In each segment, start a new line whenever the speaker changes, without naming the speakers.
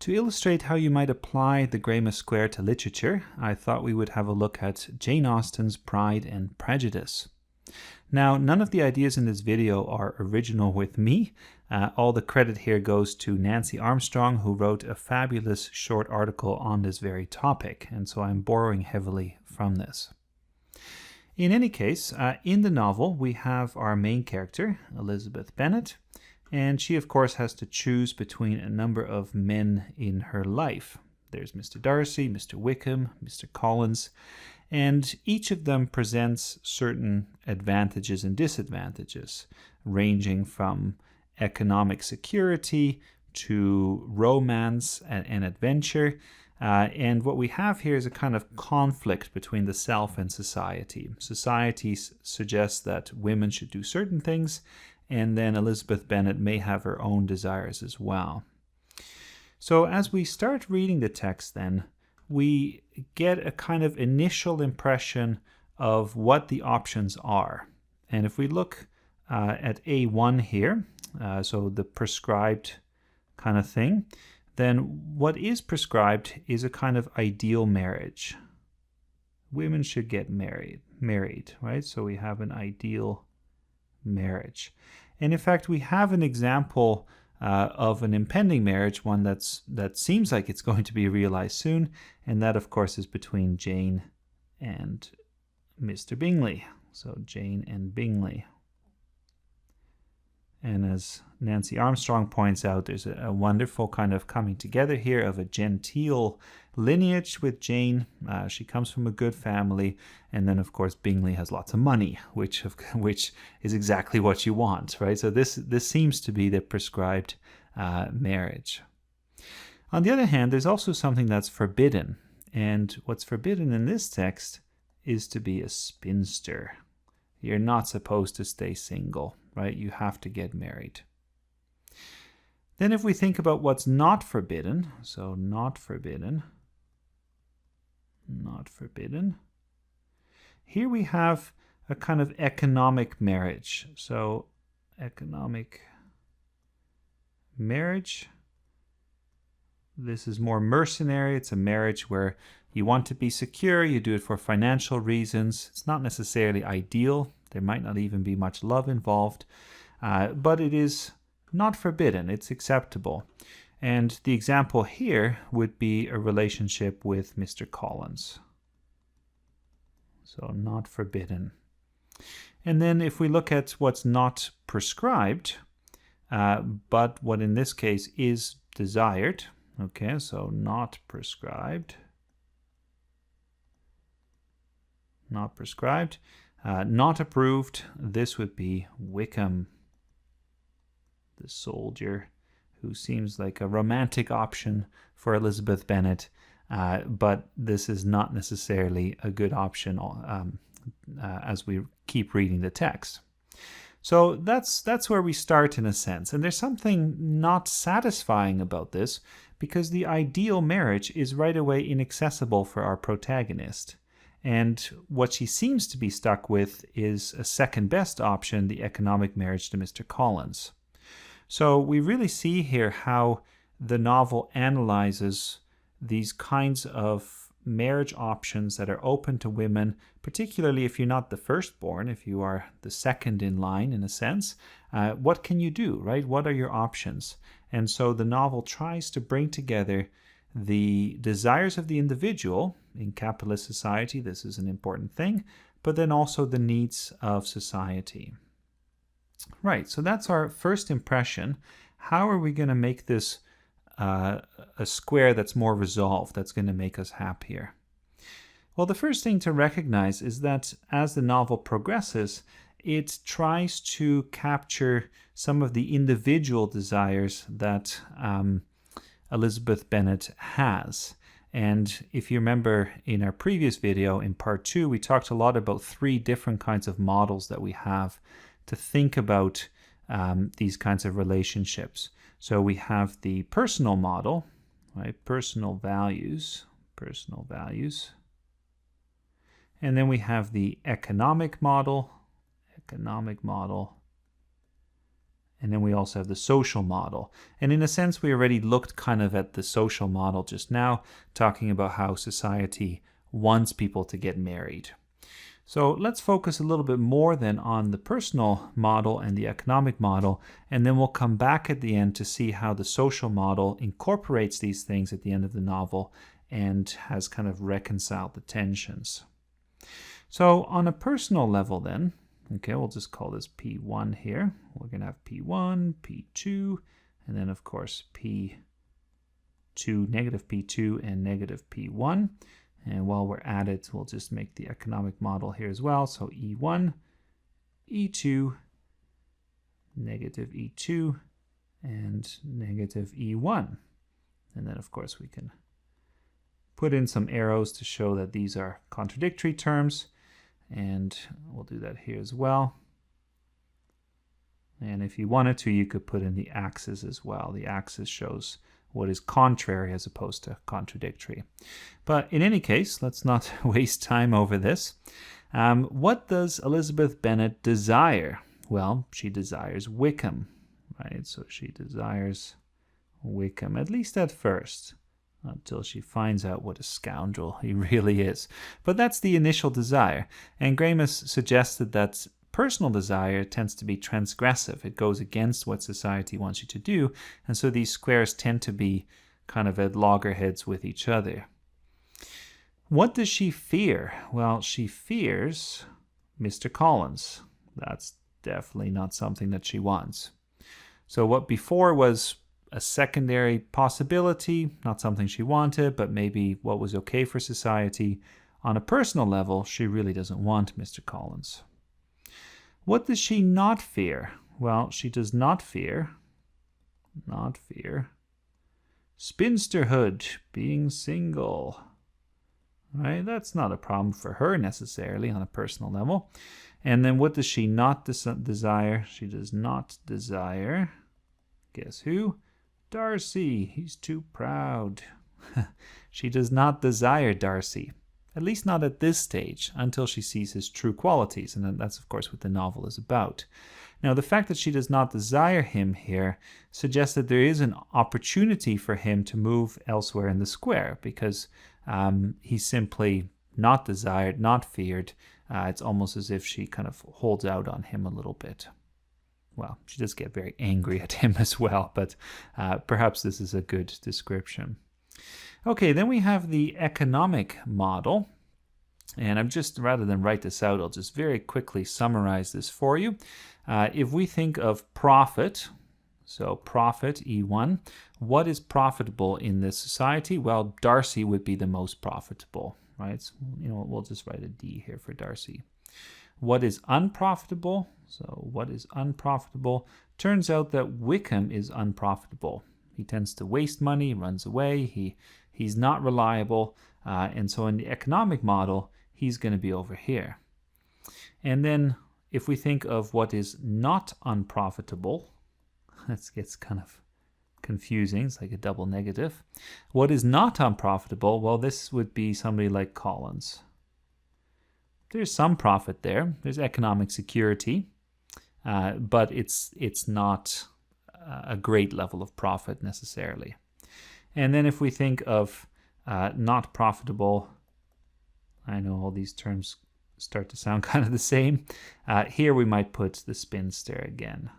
To illustrate how you might apply the Greimas Square to literature, I thought we would have a look at Jane Austen's Pride and Prejudice. Now, none of the ideas in this video are original with me. All the credit here goes to Nancy Armstrong, who wrote a fabulous short article on this very topic, and so I'm borrowing heavily from this. In any case, in the novel, we have our main character, Elizabeth Bennet, and she, of course, has to choose between a number of men in her life. There's Mr. Darcy, Mr. Wickham, Mr. Collins, and each of them presents certain advantages and disadvantages, ranging from economic security to romance and adventure. And what we have here is a kind of conflict between the self and society. Society suggests that women should do certain things, and then Elizabeth Bennet may have her own desires as well. So as we start reading the text then, we get a kind of initial impression of what the options are. And if we look at A1 here, so the prescribed kind of thing, then what is prescribed is a kind of ideal marriage. Women should get married, right? So we have an ideal marriage. And in fact, we have an example of an impending marriage, one that seems like it's going to be realized soon, and that, of course, is between Jane and Mr. Bingley. So Jane and Bingley. And as Nancy Armstrong points out, there's a wonderful kind of coming together here of a genteel lineage with Jane. She comes from a good family. And then, of course, Bingley has lots of money, which is exactly what you want, right? So this seems to be the prescribed marriage. On the other hand, there's also something that's forbidden. And what's forbidden in this text is to be a spinster. You're not supposed to stay single, right? You have to get married. Then if we think about what's not forbidden, so not forbidden, here we have a kind of economic marriage. So economic marriage, this is more mercenary. It's a marriage where you want to be secure, you do it for financial reasons. It's not necessarily ideal. There might not even be much love involved, but it is not forbidden. It's acceptable. And the example here would be a relationship with Mr. Collins. So not forbidden. And then if we look at what's not prescribed, but what in this case is desired, okay, so not prescribed, not prescribed, not approved, this would be Wickham, the soldier, who seems like a romantic option for Elizabeth Bennet, but this is not necessarily a good option as we keep reading the text. So that's where we start in a sense. And there's something not satisfying about this, because the ideal marriage is right away inaccessible for our protagonist. And what she seems to be stuck with is a second best option, the economic marriage to Mr. Collins. So we really see here how the novel analyzes these kinds of marriage options that are open to women, particularly if you're not the firstborn, if you are the second in line in a sense. What can you do, right? What are your options? And so the novel tries to bring together the desires of the individual. In capitalist society, this is an important thing, but then also the needs of society. Right, so that's our first impression. How are we going to make this a square that's more resolved, that's going to make us happier? Well, the first thing to recognize is that as the novel progresses, it tries to capture some of the individual desires that Elizabeth Bennet has. And if you remember in our previous video, in part 2, we talked a lot about 3 different kinds of models that we have to think about these kinds of relationships. So we have the personal model, right? Personal values. And then we have the economic model, And then we also have the social model. And in a sense, we already looked kind of at the social model just now, talking about how society wants people to get married. So let's focus a little bit more then on the personal model and the economic model, and then we'll come back at the end to see how the social model incorporates these things at the end of the novel and has kind of reconciled the tensions. So on a personal level then, okay, we'll just call this P1 here. We're going to have P1, P2, and then of course P2, negative P2 and negative P1. And while we're at it, we'll just make the economic model here as well. So E1, E2, negative E2, and negative E1. And then of course we can put in some arrows to show that these are contradictory terms. And we'll do that here as well. And if you wanted to, you could put in the axis as well. The axis shows what is contrary as opposed to contradictory. But in any case, let's not waste time over this. What does Elizabeth Bennet desire? Well, she desires Wickham, right? So she desires Wickham, at least at first, until she finds out what a scoundrel he really is. But that's the initial desire. And Greimas suggested that personal desire tends to be transgressive. It goes against what society wants you to do. And so these squares tend to be kind of at loggerheads with each other. What does she fear? Well, she fears Mr. Collins. That's definitely not something that she wants. So what before was a secondary possibility, not something she wanted, but maybe what was okay for society, on a personal level, she really doesn't want Mr. Collins. What does she not fear? Well, she does not fear spinsterhood, being single. Right? That's not a problem for her necessarily on a personal level. And then what does she not desire? She does not desire, guess who? Darcy. He's too proud. She does not desire Darcy. At least not at this stage, until she sees his true qualities. And that's, of course, what the novel is about. Now, the fact that she does not desire him here suggests that there is an opportunity for him to move elsewhere in the square, because he's simply not desired, not feared. It's almost as if she kind of holds out on him a little bit. Well, she does get very angry at him as well, but perhaps this is a good description. Okay, then we have the economic model. And I'm just, rather than write this out, I'll just very quickly summarize this for you. If we think of profit, so profit, E1, what is profitable in this society? Well, Darcy would be the most profitable, right? So, we'll just write a D here for Darcy. What is unprofitable? So what is unprofitable? Turns out that Wickham is unprofitable. He tends to waste money, runs away, he's not reliable, and so in the economic model, he's going to be over here. And then if we think of what is not unprofitable, that gets kind of confusing. It's like a double negative. What is not unprofitable? Well, this would be somebody like Collins. There's some profit there. There's economic security, but it's not a great level of profit necessarily. And then if we think of not profitable, I know all these terms start to sound kind of the same. Here we might put the spinster again.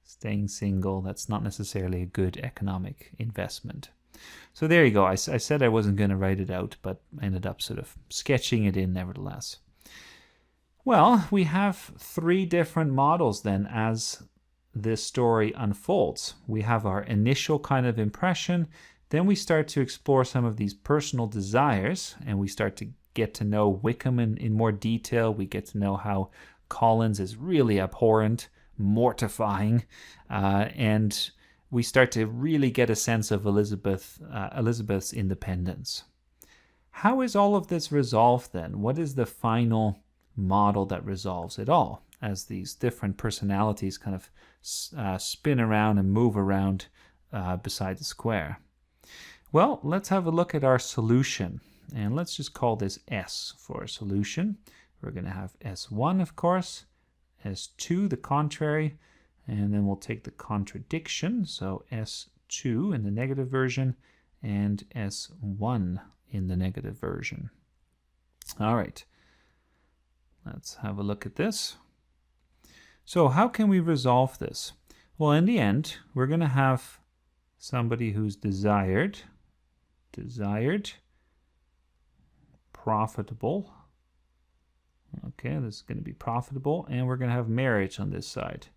Staying single, that's not necessarily a good economic investment. So there you go. I said I wasn't going to write it out, but I ended up sort of sketching it in nevertheless. Well, we have three different models then as this story unfolds. We have our initial kind of impression, then we start to explore some of these personal desires, and we start to get to know Wickham in more detail. We get to know how Collins is really abhorrent, mortifying, and we start to really get a sense of Elizabeth's independence. How is all of this resolved then? What is the final model that resolves it all, as these different personalities kind of spin around and move around beside the square? Well, let's have a look at our solution, and let's just call this S for solution. We're going to have S1, of course, S2, the contrary, And then we'll take the contradiction, so S2 in the negative version and S1 in the negative version. All right, let's have a look at this. So how can we resolve this? Well, in the end, we're going to have somebody who's desired, profitable. Okay, this is going to be profitable, and we're going to have marriage on this side.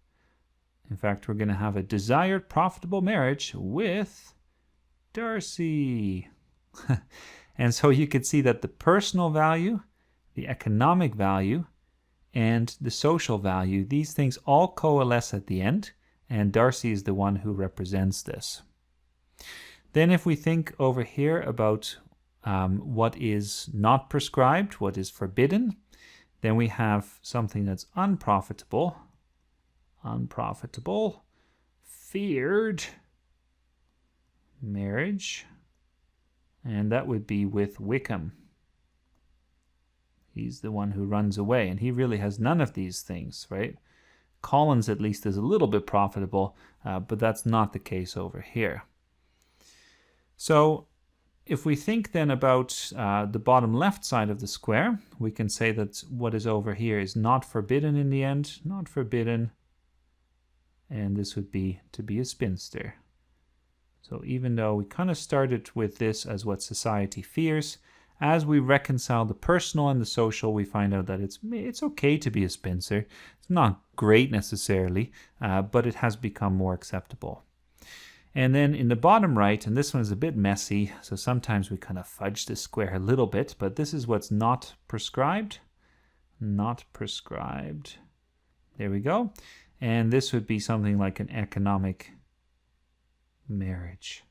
In fact, we're going to have a desired profitable marriage with Darcy. And so you can see that the personal value, the economic value, and the social value, these things all coalesce at the end, and Darcy is the one who represents this. Then if we think over here about what is not prescribed, what is forbidden, then we have something that's unprofitable, feared marriage, and that would be with Wickham. He's the one who runs away, and he really has none of these things, right? Collins at least is a little bit profitable, but that's not the case over here. So if we think then about the bottom left side of the square, we can say that what is over here is not forbidden in the end, not forbidden, and this would be to be a spinster. So even though we kind of started with this as what society fears, as we reconcile the personal and the social, we find out that it's okay to be a spinster. It's not great necessarily, but it has become more acceptable. And then in the bottom right, and this one is a bit messy, so sometimes we kind of fudge the square a little bit, but this is what's not prescribed. Not prescribed. There we go. And this would be something like an economic marriage.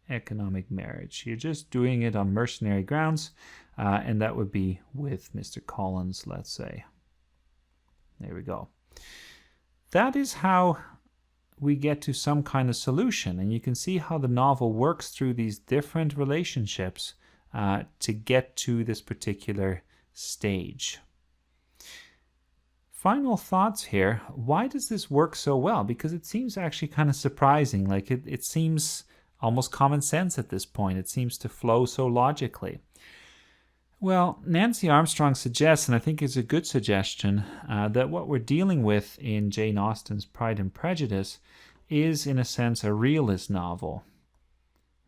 Economic marriage. You're just doing it on mercenary grounds, and that would be with Mr. Collins, let's say. There we go. That is how we get to some kind of solution, and you can see how the novel works through these different relationships to get to this particular stage. Final thoughts here. Why does this work so well? Because it seems actually kind of surprising. Like it seems almost common sense at this point. It seems to flow so logically. Well, Nancy Armstrong suggests, and I think it's a good suggestion, that what we're dealing with in Jane Austen's Pride and Prejudice is, in a sense, a realist novel.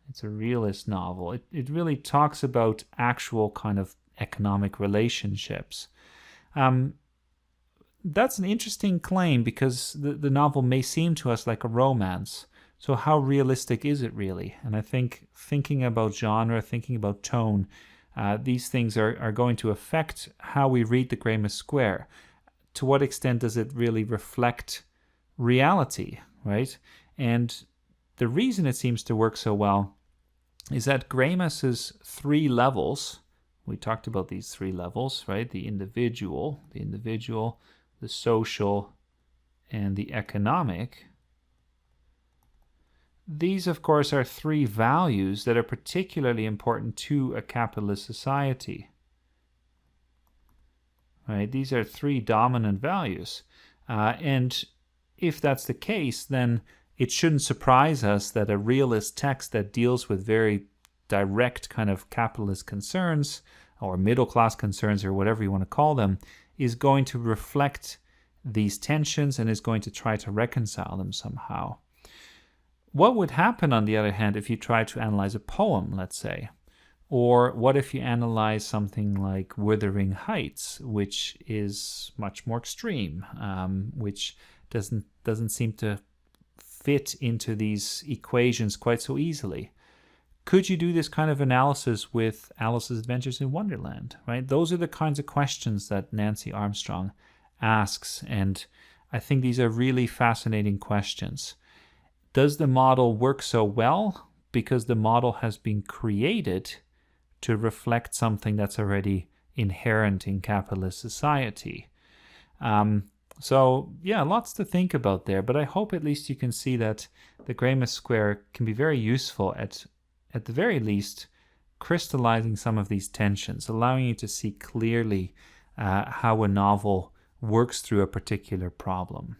It's a realist novel. It really talks about actual kind of economic relationships. That's an interesting claim because the novel may seem to us like a romance. So how realistic is it really? And I think thinking about genre, thinking about tone, these things are going to affect how we read the Greimas Square. To what extent does it really reflect reality, right? And the reason it seems to work so well is that Greimas's 3 levels, we talked about these 3 levels, right? The individual, the social, and the economic. These, of course, are 3 values that are particularly important to a capitalist society. Right? These are 3 dominant values. And if that's the case, then it shouldn't surprise us that a realist text that deals with very direct kind of capitalist concerns, or middle-class concerns, or whatever you want to call them, is going to reflect these tensions and is going to try to reconcile them somehow. What would happen, on the other hand, if you try to analyze a poem, let's say? Or what if you analyze something like Wuthering Heights, which is much more extreme, which doesn't seem to fit into these equations quite so easily? Could you do this kind of analysis with Alice's Adventures in Wonderland, right? Those are the kinds of questions that Nancy Armstrong asks, and I think these are really fascinating questions. Does the model work so well because the model has been created to reflect something that's already inherent in capitalist society? So yeah, lots to think about there, but I hope at least you can see that the Greimas Square can be very useful at the very least, crystallizing some of these tensions, allowing you to see clearly how a novel works through a particular problem.